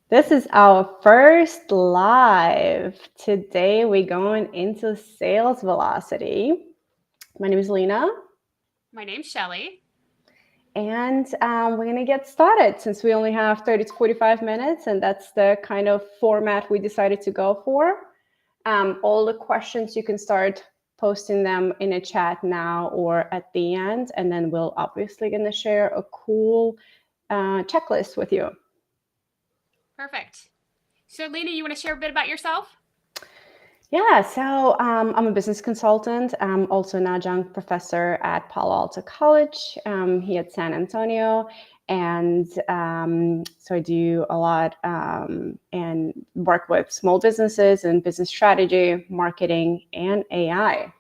This is our first live. Today we're going into sales velocity. My name is Lena, My name's Shelly. and we're going to get started since we only have 30 to 45 minutes, and that's the kind of format we decided to go for. All the questions, you can start posting them in a chat now or at the end, and then we'll obviously going to share a cool checklist with you. Perfect. So, Lena, you want to share a bit about yourself? Yeah, so I'm a business consultant. I'm also an adjunct professor at Palo Alto College here at San Antonio. And so I do a lot and work with small businesses and business strategy, marketing, and AI.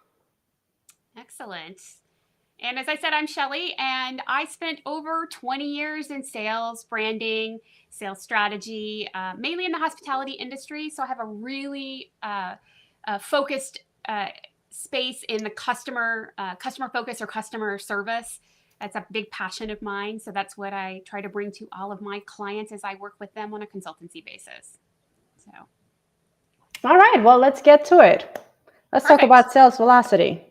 Excellent. And as I said, I'm Shelly, and I spent over 20 years in sales, branding, sales strategy, mainly in the hospitality industry. So I have a really focused space in the customer focus or customer service. That's a big passion of mine. So that's what I try to bring to all of my clients as I work with them on a consultancy basis. So, All right, well, let's get to it. Let's talk perfect. about sales velocity.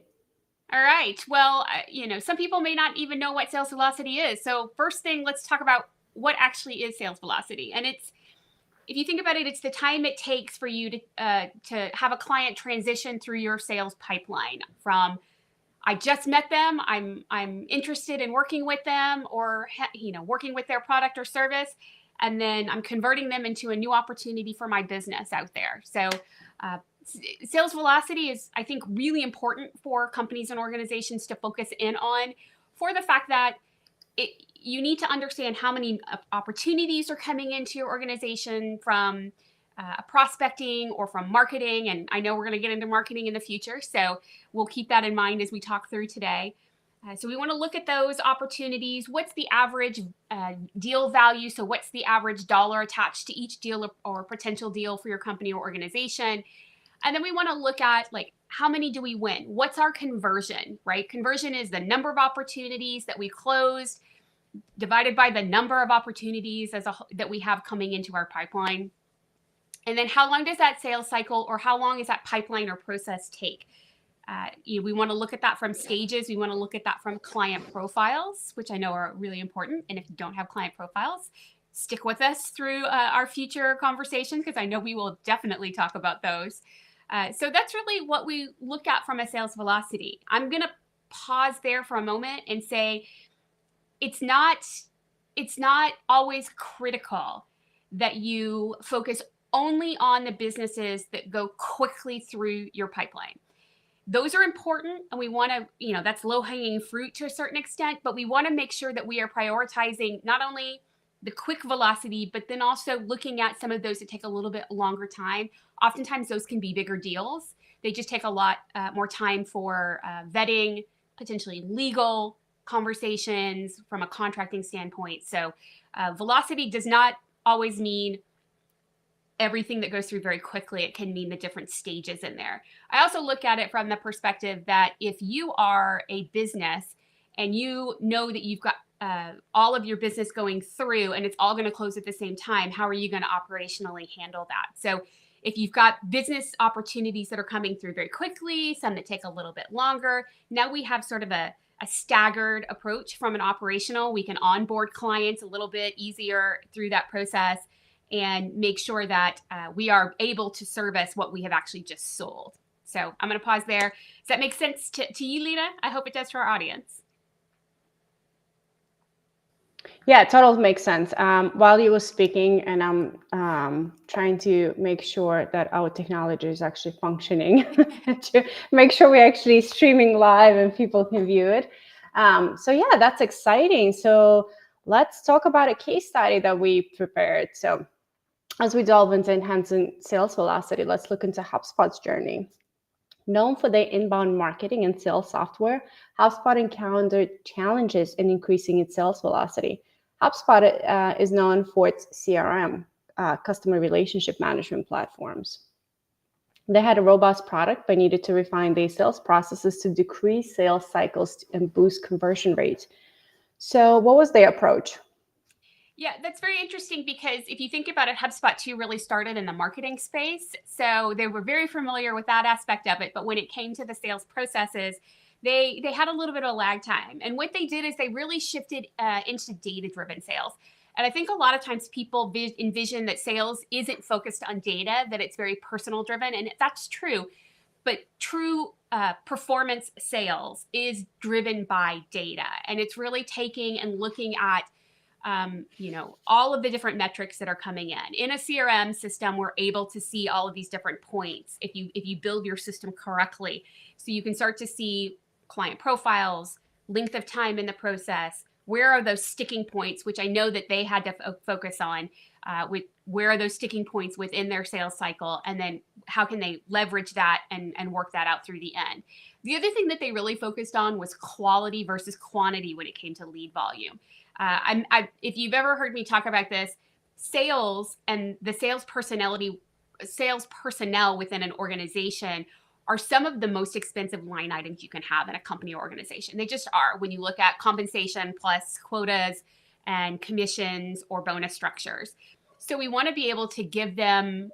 All right. Well, some people may not even know what sales velocity is. So, first thing, let's talk about what actually is sales velocity. And if you think about it, it's the time it takes for you to have a client transition through your sales pipeline from I just met them, I'm interested in working with them, or working with their product or service, and then I'm converting them into a new opportunity for my business out there. So, uh, sales velocity is, I think, really important for companies and organizations to focus in on, for the fact that you need to understand how many opportunities are coming into your organization from prospecting or from marketing. And I know we're going to get into marketing in the future, so we'll keep that in mind as we talk through today. So we want to look at those opportunities. What's the average deal value? So what's the average dollar attached to each deal or potential deal for your company or organization? And then we want to look at, like, how many do we win? What's our conversion, right? Conversion is the number of opportunities that we closed divided by the number of opportunities that we have coming into our pipeline. And then how long does that sales cycle, or how long is that pipeline or process take? We want to look at that from stages. We want to look at that from client profiles, which I know are really important. And if you don't have client profiles, stick with us through our future conversations, because I know we will definitely talk about those. So that's really what we look at from a sales velocity. I'm going to pause there for a moment and say it's not always critical that you focus only on the businesses that go quickly through your pipeline. Those are important, and we want to, that's low hanging fruit to a certain extent, but we want to make sure that we are prioritizing not only the quick velocity, but then also looking at some of those that take a little bit longer time. Oftentimes, those can be bigger deals. They just take a lot more time for vetting, potentially legal conversations from a contracting standpoint. So, velocity does not always mean everything that goes through very quickly. It can mean the different stages in there. I also look at it from the perspective that if you are a business and you know that you've got all of your business going through and it's all going to close at the same time, how are you going to operationally handle that? So if you've got business opportunities that are coming through very quickly, some that take a little bit longer, now we have sort of a staggered approach from an operational. We can onboard clients a little bit easier through that process and make sure that we are able to service what we have actually just sold. So I'm going to pause there. Does that make sense to you, Lena? I hope it does to our audience. Yeah, it totally makes sense. While you were speaking, and I'm trying to make sure that our technology is actually functioning to make sure we're actually streaming live and people can view it. So yeah, that's exciting. So let's talk about a case study that we prepared. So as we delve into enhancing sales velocity, let's look into HubSpot's journey. Known for their inbound marketing and sales software, HubSpot encountered challenges in increasing its sales velocity. HubSpot is known for its CRM, customer relationship management platforms. They had a robust product, but needed to refine their sales processes to decrease sales cycles and boost conversion rates. So what was their approach? Yeah, that's very interesting because if you think about it, HubSpot too really started in the marketing space. So they were very familiar with that aspect of it. But when it came to the sales processes, they had a little bit of a lag time. And what they did is they really shifted into data-driven sales. And I think a lot of times people envision that sales isn't focused on data, that it's very personal driven. And that's true. But true performance sales is driven by data. And it's really taking and looking at all of the different metrics that are coming in a CRM system. We're able to see all of these different points if you build your system correctly. So you can start to see client profiles, length of time in the process. Where are those sticking points, which I know that they had to focus on, with where are those sticking points within their sales cycle, and then how can they leverage that and work that out through the end. The other thing that they really focused on was quality versus quantity when it came to lead volume. If you've ever heard me talk about this, sales and the sales personnel within an organization are some of the most expensive line items you can have in a company or organization. They just are. When you look at compensation plus quotas and commissions or bonus structures. So we want to be able to give them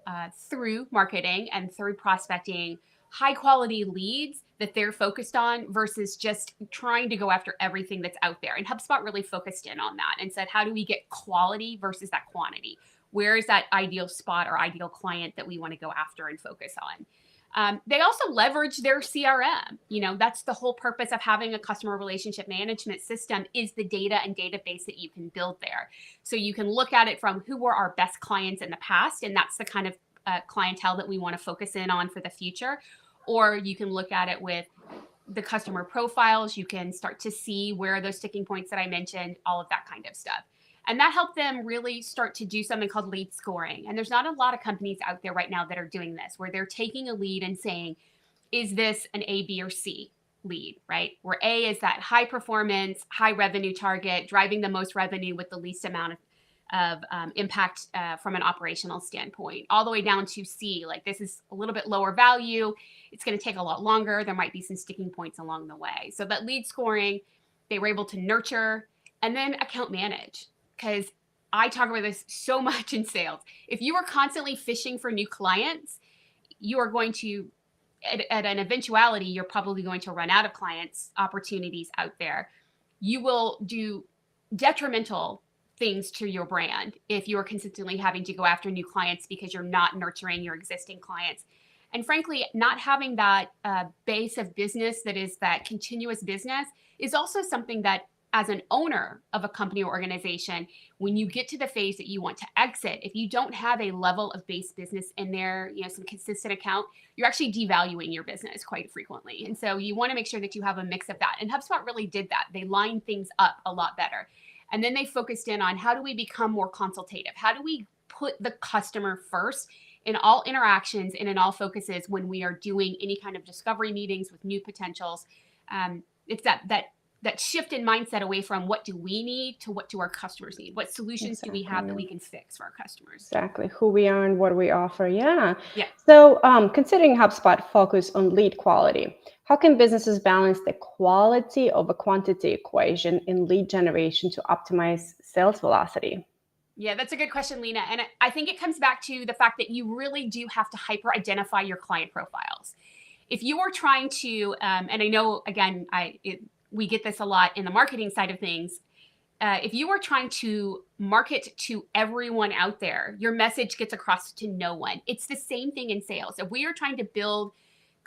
through marketing and through prospecting high quality leads that they're focused on versus just trying to go after everything that's out there. And HubSpot really focused in on that and said, how do we get quality versus that quantity? Where is that ideal spot or ideal client that we want to go after and focus on? They also leverage their CRM. That's the whole purpose of having a customer relationship management system, is the data and database that you can build there. So you can look at it from who were our best clients in the past, and that's the kind of clientele that we want to focus in on for the future. Or you can look at it with the customer profiles. You can start to see where are those sticking points that I mentioned, all of that kind of stuff. And that helped them really start to do something called lead scoring. And there's not a lot of companies out there right now that are doing this, where they're taking a lead and saying, is this an A, B, or C lead, right? Where A is that high performance, high revenue target, driving the most revenue with the least amount of impact from an operational standpoint, all the way down to C, like this is a little bit lower value. It's going to take a lot longer. There might be some sticking points along the way. So that lead scoring, they were able to nurture and then account manage. Because I talk about this so much in sales. If you are constantly fishing for new clients, you are going to, at an eventuality, you're probably going to run out of clients, opportunities out there. You will do detrimental things to your brand if you are consistently having to go after new clients because you're not nurturing your existing clients. And frankly, not having that base of business that is that continuous business is also something that, as an owner of a company or organization, when you get to the phase that you want to exit, if you don't have a level of base business in there, some consistent account, you're actually devaluing your business quite frequently. And so you want to make sure that you have a mix of that. And HubSpot really did that. They lined things up a lot better. And then they focused in on, how do we become more consultative? How do we put the customer first in all interactions and in all focuses when we are doing any kind of discovery meetings with new potentials? It's that shift in mindset away from what do we need to what do our customers need? What solutions do we have that we can fix for our customers? Exactly. Who we are and what we offer. Yeah. Yeah. So considering HubSpot focus on lead quality, how can businesses balance the quality of a quantity equation in lead generation to optimize sales velocity? Yeah, that's a good question, Lena. And I think it comes back to the fact that you really do have to hyper identify your client profiles. If you are trying to, and I know, again, we get this a lot in the marketing side of things. If you are trying to market to everyone out there, your message gets across to no one. It's the same thing in sales. If we are trying to build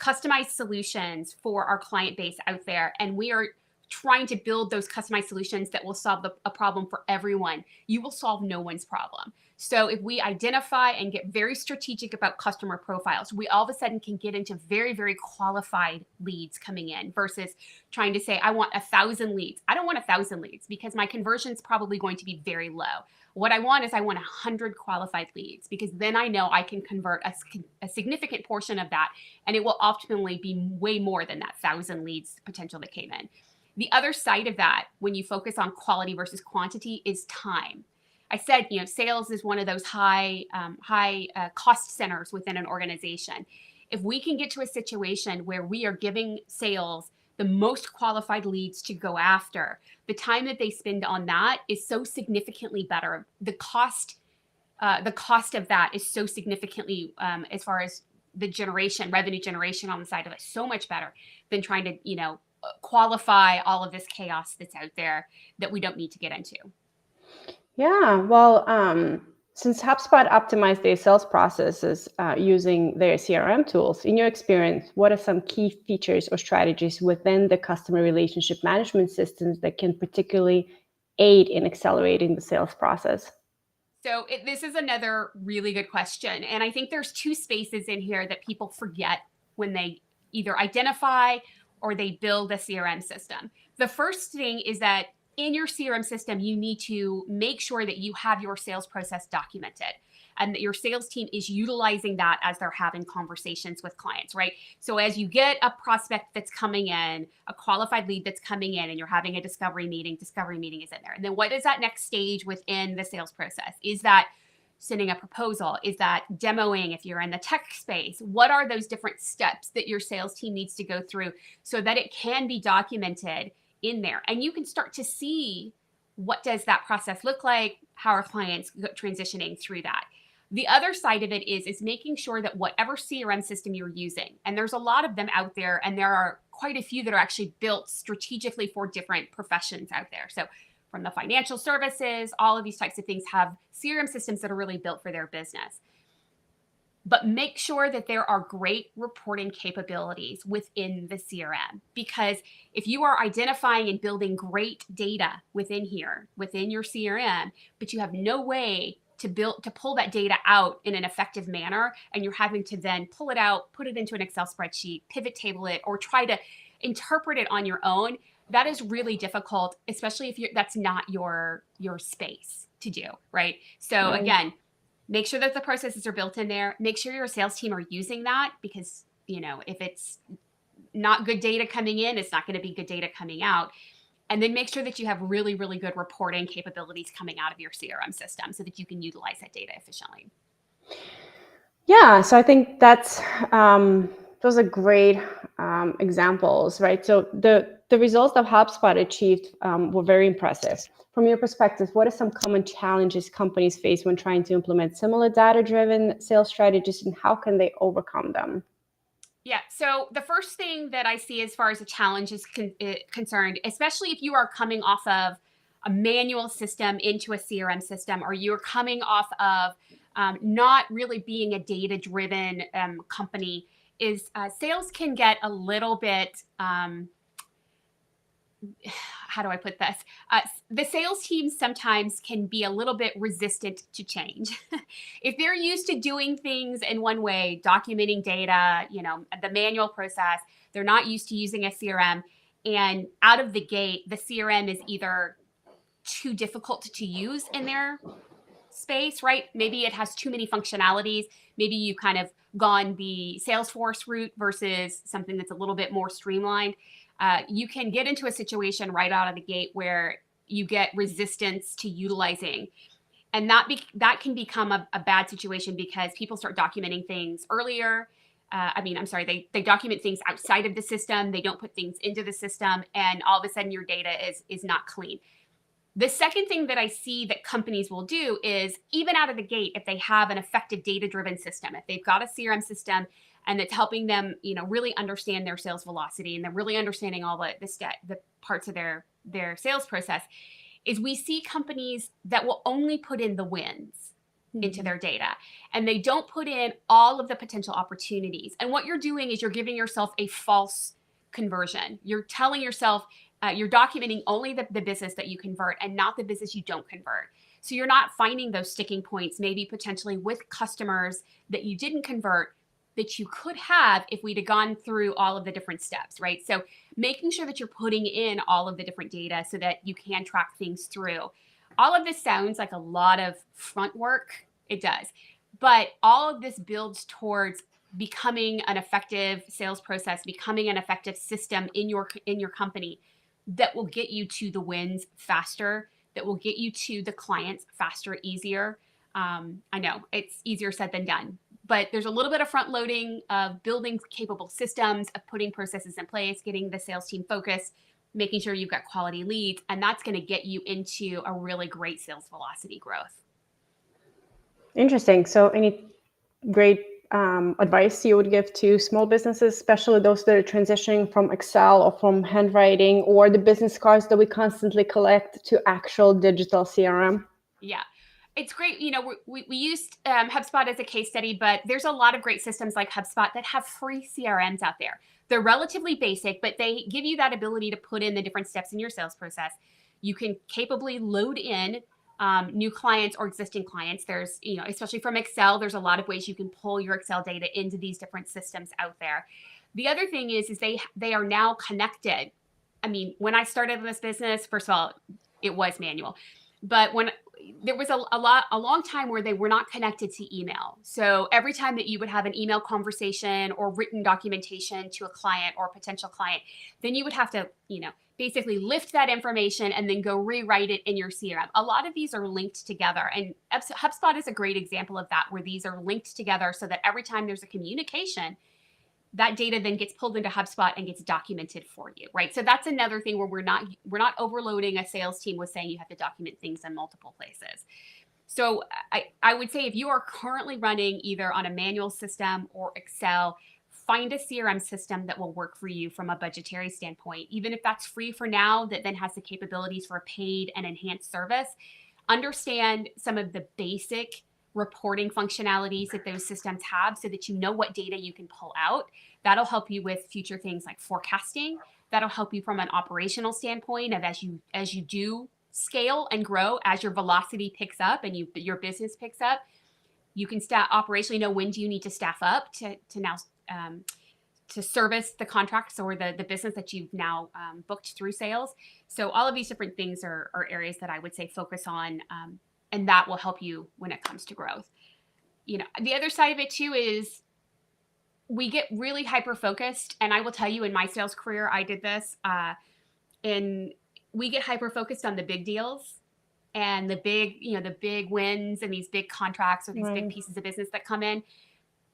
customized solutions for our client base out there, and we are trying to build those customized solutions that will solve a problem for everyone, you will solve no one's problem. So if we identify and get very strategic about customer profiles, we all of a sudden can get into very, very qualified leads coming in versus trying to say, I want 1,000 leads. I don't want 1,000 leads because my conversion is probably going to be very low. What I want is I want 100 qualified leads, because then I know I can convert a significant portion of that, and it will optimally be way more than that 1,000 leads potential that came in. The other side of that, when you focus on quality versus quantity, is time. I said, sales is one of those high cost centers within an organization. If we can get to a situation where we are giving sales the most qualified leads to go after, the time that they spend on that is so significantly better. The cost of that is so significantly, as far as the revenue generation on the side of it, so much better than trying to, qualify all of this chaos that's out there that we don't need to get into. Yeah, well, since HubSpot optimized their sales processes using their CRM tools, in your experience, what are some key features or strategies within the customer relationship management systems that can particularly aid in accelerating the sales process? So this is another really good question. And I think there's two spaces in here that people forget when they either identify or they build a CRM system. The first thing is that in your CRM system, you need to make sure that you have your sales process documented and that your sales team is utilizing that as they're having conversations with clients, right? So as you get a prospect that's coming in, a qualified lead that's coming in, and you're having a discovery meeting is in there. And then what is that next stage within the sales process? Is that sending a proposal? Is that demoing if you're in the tech space? What are those different steps that your sales team needs to go through so that it can be documented in there? And you can start to see what does that process look like? How are clients transitioning through that? The other side of it is making sure that whatever CRM system you're using, and there's a lot of them out there, and there are quite a few that are actually built strategically for different professions out there. So from the financial services, all of these types of things have CRM systems that are really built for their business. But make sure that there are great reporting capabilities within the CRM, because if you are identifying and building great data within here, within your CRM, but you have no way to pull that data out in an effective manner, and you're having to then pull it out, put it into an Excel spreadsheet, pivot table it, or try to interpret it on your own, that is really difficult, especially if that's not your space to do, right? So again, make sure that the processes are built in there. Make sure your sales team are using that, because if it's not good data coming in, it's not going to be good data coming out. And then make sure that you have really, really good reporting capabilities coming out of your CRM system so that you can utilize that data efficiently. Yeah, so I think those are great examples, right? So the results that HubSpot achieved were very impressive. From your perspective, what are some common challenges companies face when trying to implement similar data-driven sales strategies, and how can they overcome them? Yeah. So the first thing that I see as far as a challenge is concerned, especially if you are coming off of a manual system into a CRM system, or you're coming off of not really being a data-driven company, is sales can get a little bit, how do I put this? The sales team sometimes can be a little bit resistant to change. If they're used to doing things in one way, documenting data, the manual process, they're not used to using a CRM. And out of the gate, the CRM is either too difficult to use in their space, right? Maybe it has too many functionalities. Maybe you kind of gone the Salesforce route versus something that's a little bit more streamlined. You can get into a situation right out of the gate where you get resistance to utilizing. And that can become a bad situation because people start documenting things earlier. They document things outside of the system. They don't put things into the system. And all of a sudden your data is not clean. The second thing that I see that companies will do is, even out of the gate, if they have an effective data-driven system, if they've got a CRM system and it's helping them, really understand their sales velocity, and they're really understanding all the parts of their sales process, is we see companies that will only put in the wins into their data, and they don't put in all of the potential opportunities. And what you're doing is you're giving yourself a false conversion. You're telling yourself, you're documenting only the business that you convert and not the business you don't convert. So you're not finding those sticking points, maybe potentially with customers that you didn't convert, that you could have if we'd have gone through all of the different steps, right? So making sure that you're putting in all of the different data so that you can track things through. All of this sounds like a lot of front work. It does. But all of this builds towards becoming an effective sales process, becoming an effective system in your company that will get you to the wins faster, that will get you to the clients faster, easier. I know it's easier said than done, but there's a little bit of front loading of building capable systems, of putting processes in place, getting the sales team focused, making sure you've got quality leads, and that's going to get you into a really great sales velocity growth. Interesting. So any great advice you would give to small businesses, especially those that are transitioning from Excel or from handwriting or the business cards that we constantly collect to actual digital CRM? Yeah. It's great. We used HubSpot as a case study, but there's a lot of great systems like HubSpot that have free CRMs out there. They're relatively basic, but they give you that ability to put in the different steps in your sales process. You can capably load in new clients or existing clients. There's, especially from Excel, there's a lot of ways you can pull your Excel data into these different systems out there. The other thing is they are now connected. I mean, when I started in this business, first of all, it was manual, but when there was a long time where they were not connected to email. So every time that you would have an email conversation or written documentation to a client or a potential client, then you would have to, basically lift that information and then go rewrite it in your CRM. A lot of these are linked together, and HubSpot is a great example of that, where these are linked together so that every time there's a communication, that data then gets pulled into HubSpot and gets documented for you, right? So that's another thing where we're not overloading a sales team with saying you have to document things in multiple places. So I would say if you are currently running either on a manual system or Excel, find a CRM system that will work for you from a budgetary standpoint, even if that's free for now, that then has the capabilities for a paid and enhanced service. Understand some of the basic reporting functionalities that those systems have so that you know what data you can pull out. That'll help you with future things like forecasting. That'll help you from an operational standpoint of as you do scale and grow, as your velocity picks up and your business picks up, you can operationally know when do you need to staff up to now to service the contracts or the business that you've now booked through sales. So all of these different things are areas that I would say focus on, and that will help you when it comes to growth. The other side of it too is we get really hyper-focused, and I will tell you in my sales career, I did this, and we get hyper-focused on the big deals and the big wins and these big contracts or these big pieces of business that come in,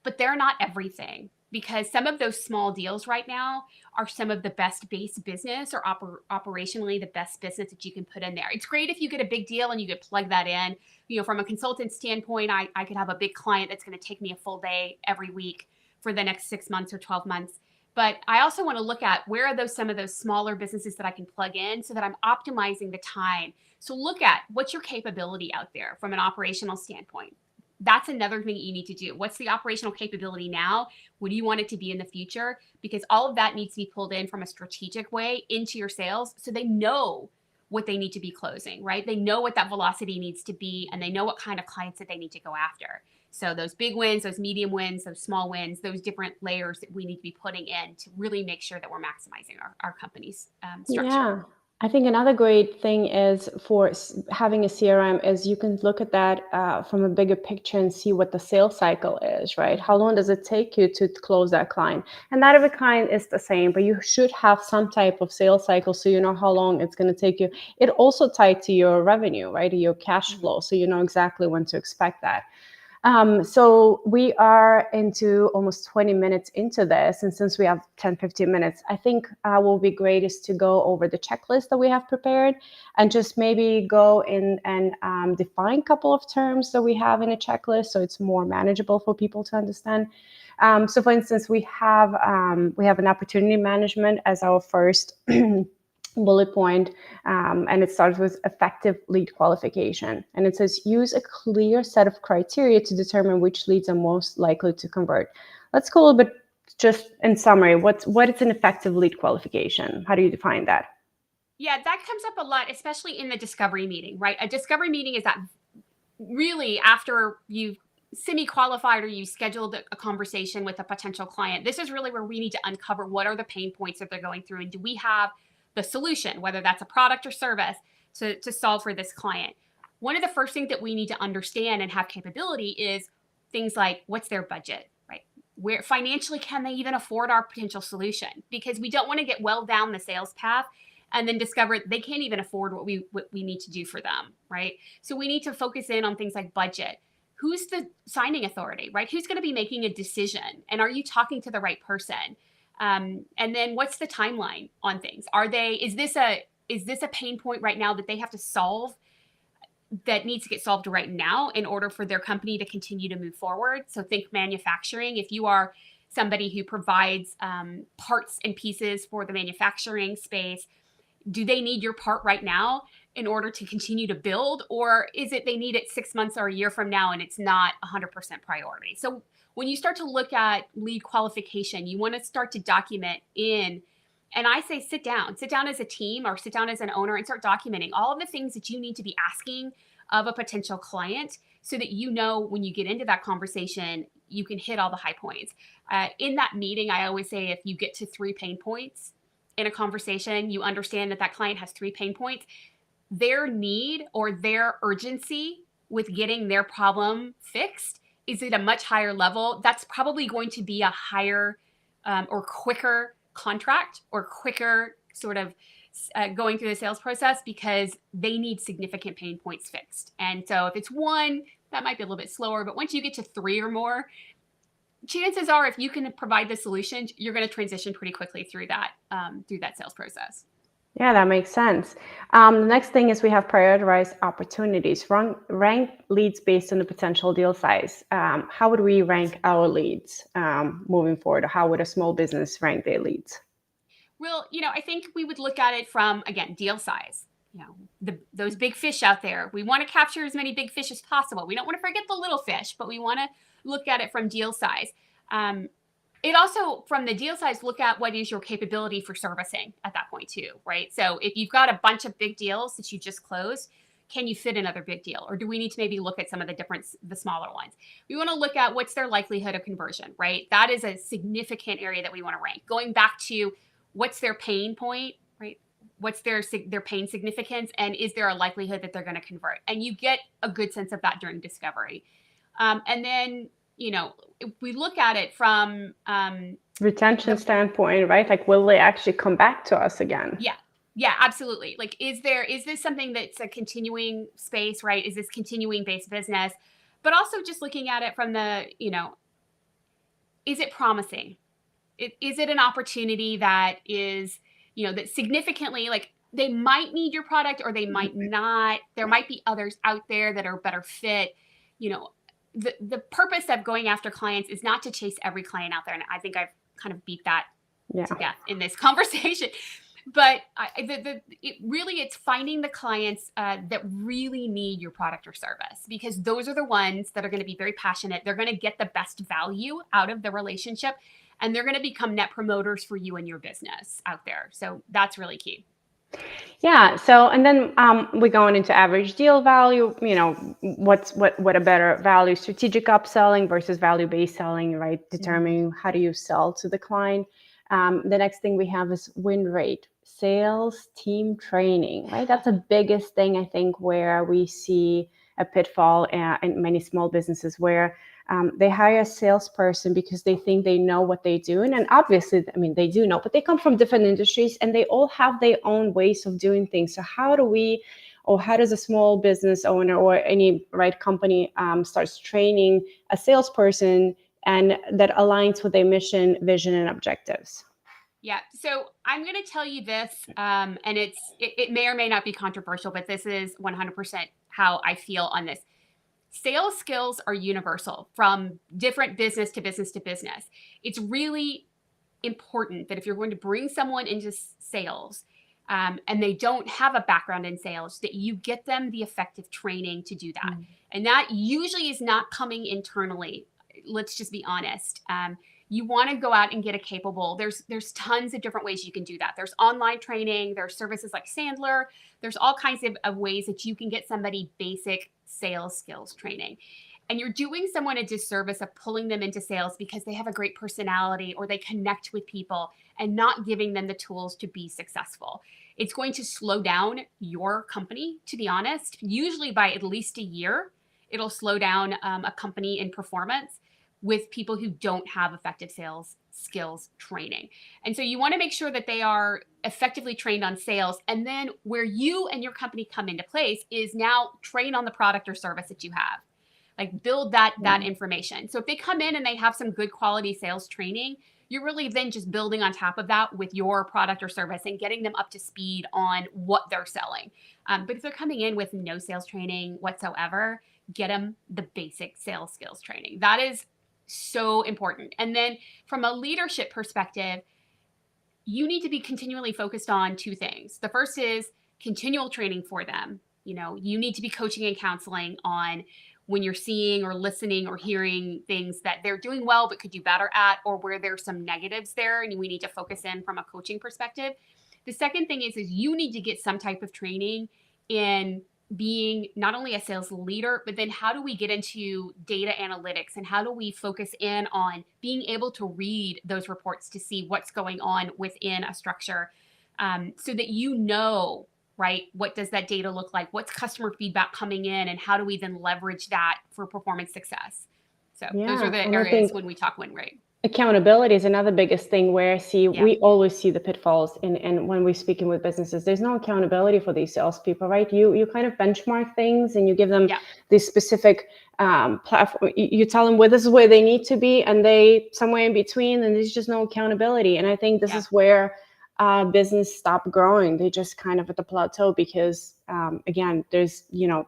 but they're not everything, because some of those small deals right now are some of the best base business or operationally the best business that you can put in there. It's great if you get a big deal and you could plug that in. From a consultant standpoint, I could have a big client that's going to take me a full day every week for the next 6 months or 12 months. But I also want to look at where are some of those smaller businesses that I can plug in so that I'm optimizing the time. So look at what's your capability out there from an operational standpoint. That's another thing you need to do. What's the operational capability now? What do you want it to be in the future? Because all of that needs to be pulled in from a strategic way into your sales so they know what they need to be closing, right? They know what that velocity needs to be, and they know what kind of clients that they need to go after. So those big wins, those medium wins, those small wins, those different layers that we need to be putting in to really make sure that we're maximizing our company's structure. Yeah. I think another great thing is for having a CRM is you can look at that from a bigger picture and see what the sales cycle is, right? How long does it take you to close that client? And not every client is the same, but you should have some type of sales cycle so you know how long it's going to take you. It also tied to your revenue, right? Your cash flow. So you know exactly when to expect that. So we are into almost 20 minutes into this. And since we have 10, 15 minutes, I think what will be great is to go over the checklist that we have prepared and just maybe go in and define a couple of terms that we have in a checklist so it's more manageable for people to understand. So for instance, we have an opportunity management as our first bullet point, and it starts with effective lead qualification. And it says, use a clear set of criteria to determine which leads are most likely to convert. Let's go a little bit just in summary. What is an effective lead qualification? How do you define that? Yeah, that comes up a lot, especially in the discovery meeting, right? A discovery meeting is that really after you've semi-qualified or you scheduled a conversation with a potential client. This is really where we need to uncover what are the pain points that they're going through, and do we have the solution, whether that's a product or service, to solve for this client. One of the first things that we need to understand and have capability is things like, what's their budget, right? Where financially can they even afford our potential solution? Because we don't want to get well down the sales path and then discover they can't even afford what we need to do for them, right? So we need to focus in on things like budget. who's the signing authority, right? Who's going to be making a decision? And are you talking to the right person? And then what's the timeline on things? Is this a pain point right now that they have to solve, that needs to get solved right now in order for their company to continue to move forward? So think manufacturing. If you are somebody who provides parts and pieces for the manufacturing space, do they need your part right now in order to continue to build? Or is it they need it 6 months or a year from now and it's not 100% priority? So when you start to look at lead qualification, you want to start to document in, and I say sit down as a team or sit down as an owner and start documenting all of the things that you need to be asking of a potential client, so that you know when you get into that conversation, you can hit all the high points. In that meeting, I always say if you get to 3 pain points in a conversation, you understand that that client has 3 pain points, their need or their urgency with getting their problem fixed is at a much higher level. That's probably going to be a higher or quicker contract, or quicker sort of going through the sales process, because they need significant pain points fixed. And so if it's 1, that might be a little bit slower, but once you get to 3 or more, chances are if you can provide the solution, you're going to transition pretty quickly through that sales process. Yeah, that makes sense. The next thing is we have prioritized opportunities. Rank leads based on the potential deal size. How would we rank our leads moving forward? Or how would a small business rank their leads? Well, I think we would look at it from, again, deal size. Those big fish out there, we want to capture as many big fish as possible. We don't want to forget the little fish, but we want to look at it from deal size. It also, from the deal size, look at what is your capability for servicing at that point too, right? So if you've got a bunch of big deals that you just closed, can you fit another big deal? Or do we need to maybe look at some of the smaller ones? We want to look at what's their likelihood of conversion, right? That is a significant area that we want to rank. Going back to what's their pain point, right? What's their pain significance? And is there a likelihood that they're going to convert? And you get a good sense of that during discovery. And then, if we look at it from retention standpoint, right? Like, will they actually come back to us again? Yeah, absolutely. Like, is this something that's a continuing space, right? Is this continuing based business? But also just looking at it from the, is it promising? Is it an opportunity that is, that significantly, like, they might need your product or they might not. There might be others out there that are better fit. The purpose of going after clients is not to chase every client out there. And I think I've kind of beat that to death in this conversation. But it's finding the clients that really need your product or service, because those are the ones that are going to be very passionate. They're going to get the best value out of the relationship, and they're going to become net promoters for you and your business out there. So that's really key. Yeah. So, and then we're going into average deal value, what a better value, strategic upselling versus value-based selling, right? Determining how do you sell to the client. The next thing we have is win rate, sales team training, right? That's the biggest thing, I think, where we see a pitfall in many small businesses, where they hire a salesperson because they think they know what they're doing. And obviously, they do know, but they come from different industries and they all have their own ways of doing things. So how does a small business owner or any company starts training a salesperson and that aligns with their mission, vision, and objectives? Yeah. So I'm going to tell you this, and it may or may not be controversial, but this is 100% how I feel on this. Sales skills are universal from different business to business to business. It's really important that if you're going to bring someone into sales and they don't have a background in sales, that you get them the effective training to do that. And that usually is not coming internally. Let's just be honest. You want to go out and get a capable. There's tons of different ways you can do that. There's online training. There's services like Sandler. There's all kinds of ways that you can get somebody basic sales skills training. And you're doing someone a disservice of pulling them into sales because they have a great personality or they connect with people and not giving them the tools to be successful. It's going to slow down your company, to be honest. Usually by at least a year, it'll slow down a company in performance with people who don't have effective sales skills training. And so you want to make sure that they are effectively trained on sales. And then where you and your company come into place is now train on the product or service that you have. Like build that information. So if they come in and they have some good quality sales training, you're really then just building on top of that with your product or service and getting them up to speed on what they're selling. But if they're coming in with no sales training whatsoever, get them the basic sales skills training. That is so important. And then from a leadership perspective, you need to be continually focused on two things. The first is continual training for them. You need to be coaching and counseling on when you're seeing or listening or hearing things that they're doing well but could do better at, or where there's some negatives there and we need to focus in from a coaching perspective. The second thing is you need to get some type of training in being not only a sales leader, but then how do we get into data analytics and how do we focus in on being able to read those reports to see what's going on within a structure, so that right, what does that data look like? What's customer feedback coming in, and how do we then leverage that for performance success? So those are the areas when we talk win rate. Accountability is another biggest thing where we always see the pitfalls and when we're speaking with businesses, there's no accountability for these salespeople, right? You kind of benchmark things and you give them this specific platform. You tell them this is where they need to be, and they somewhere in between, and there's just no accountability. And I think this is where business stop growing. They just kind of at the plateau because again, there's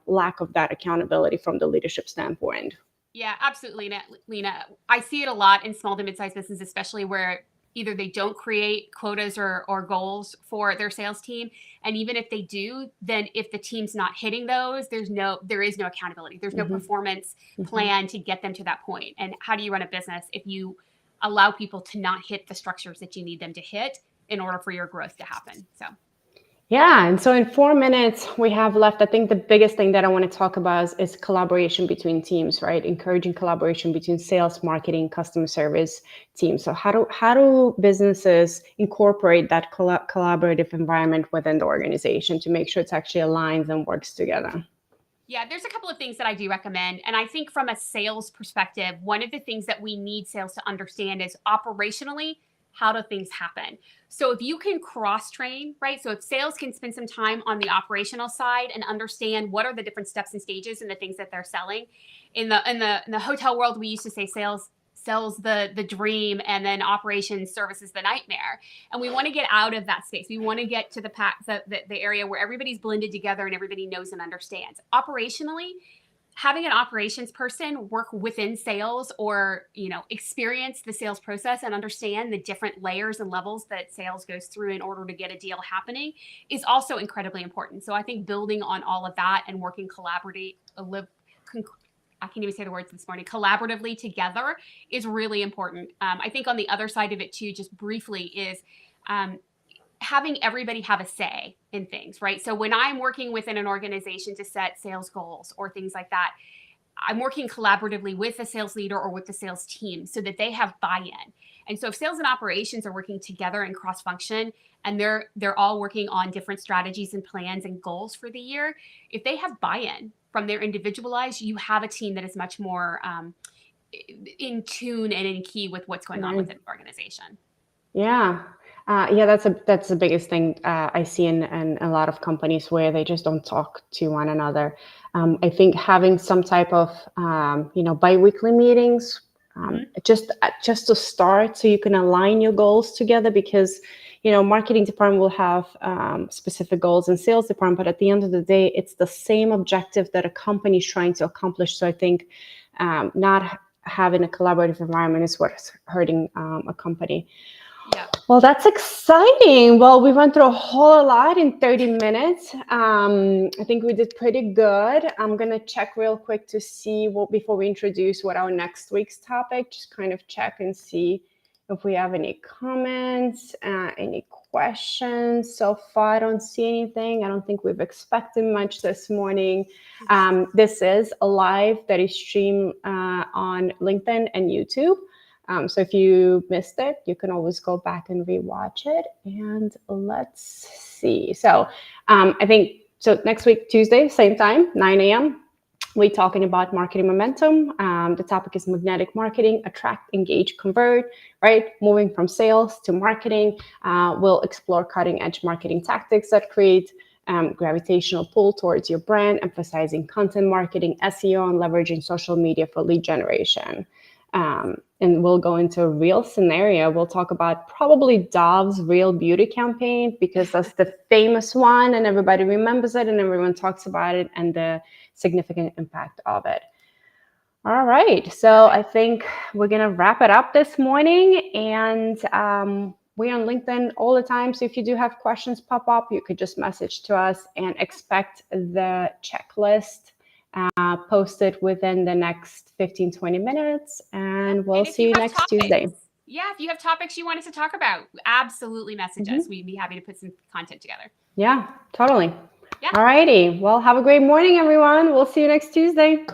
lack of that accountability from the leadership standpoint. Yeah, absolutely, Lena. I see it a lot in small to mid-sized business, especially where either they don't create quotas or goals for their sales team. And even if they do, then if the team's not hitting those, there is no accountability. There's no performance plan to get them to that point. And how do you run a business if you allow people to not hit the structures that you need them to hit in order for your growth to happen? So. Yeah, and so in 4 minutes we have left, I think the biggest thing that I want to talk about is collaboration between teams, right? Encouraging collaboration between sales, marketing, customer service teams. So how do businesses incorporate that collaborative environment within the organization to make sure it's actually aligns and works together? Yeah, there's a couple of things that I do recommend. And I think from a sales perspective, one of the things that we need sales to understand is operationally, how do things happen? So if you can cross-train, right? So if sales can spend some time on the operational side and understand what are the different steps and stages and the things that they're selling. In the hotel world, we used to say sales sells the dream, and then operations services the nightmare. And we want to get out of that space. We want to get to the area where everybody's blended together and everybody knows and understands. Operationally, having an operations person work within sales or, experience the sales process and understand the different layers and levels that sales goes through in order to get a deal happening is also incredibly important. So I think building on all of that and working I can't even say the words this morning, collaboratively together is really important. I think on the other side of it too, just briefly, is having everybody have a say in things, right? So when I'm working within an organization to set sales goals or things like that, I'm working collaboratively with the sales leader or with the sales team so that they have buy-in. And so if sales and operations are working together and cross-function and they're all working on different strategies and plans and goals for the year, if they have buy-in from their individualized, you have a team that is much more in tune and in key with what's going on within the organization. Yeah. That's the biggest thing I see in a lot of companies where they just don't talk to one another. I think having some type of biweekly meetings, just to start, so you can align your goals together, because marketing department will have specific goals and sales department, but at the end of the day, it's the same objective that a company is trying to accomplish. So I think not having a collaborative environment is what's hurting a company. Yeah. Well, that's exciting. Well, we went through a whole lot in 30 minutes. I think we did pretty good. I'm going to check real quick to see before we introduce what our next week's topic, just kind of check and see if we have any comments, any questions. So far, I don't see anything. I don't think we've expected much this morning. This is a live that is streamed on LinkedIn and YouTube. So if you missed it, you can always go back and rewatch it. And let's see. So I think, next week, Tuesday, same time, 9 a.m., we're talking about marketing momentum. The topic is magnetic marketing, attract, engage, convert, right? Moving from sales to marketing. We'll explore cutting edge marketing tactics that create gravitational pull towards your brand, emphasizing content marketing, SEO, and leveraging social media for lead generation. And we'll go into a real scenario. We'll talk about probably Dove's Real Beauty campaign, because that's the famous one and everybody remembers it and everyone talks about it, and the significant impact of it. All right, so I think we're gonna wrap it up this morning, and we're on LinkedIn all the time. So if you do have questions pop up, you could just message to us, and expect the checklist posted within the next 15-20 minutes, and we'll see you next Tuesday. Yeah, if you have topics you want us to talk about, absolutely message us. We'd be happy to put some content together. Yeah, totally. Yeah. All righty. Well, have a great morning, everyone. We'll see you next Tuesday.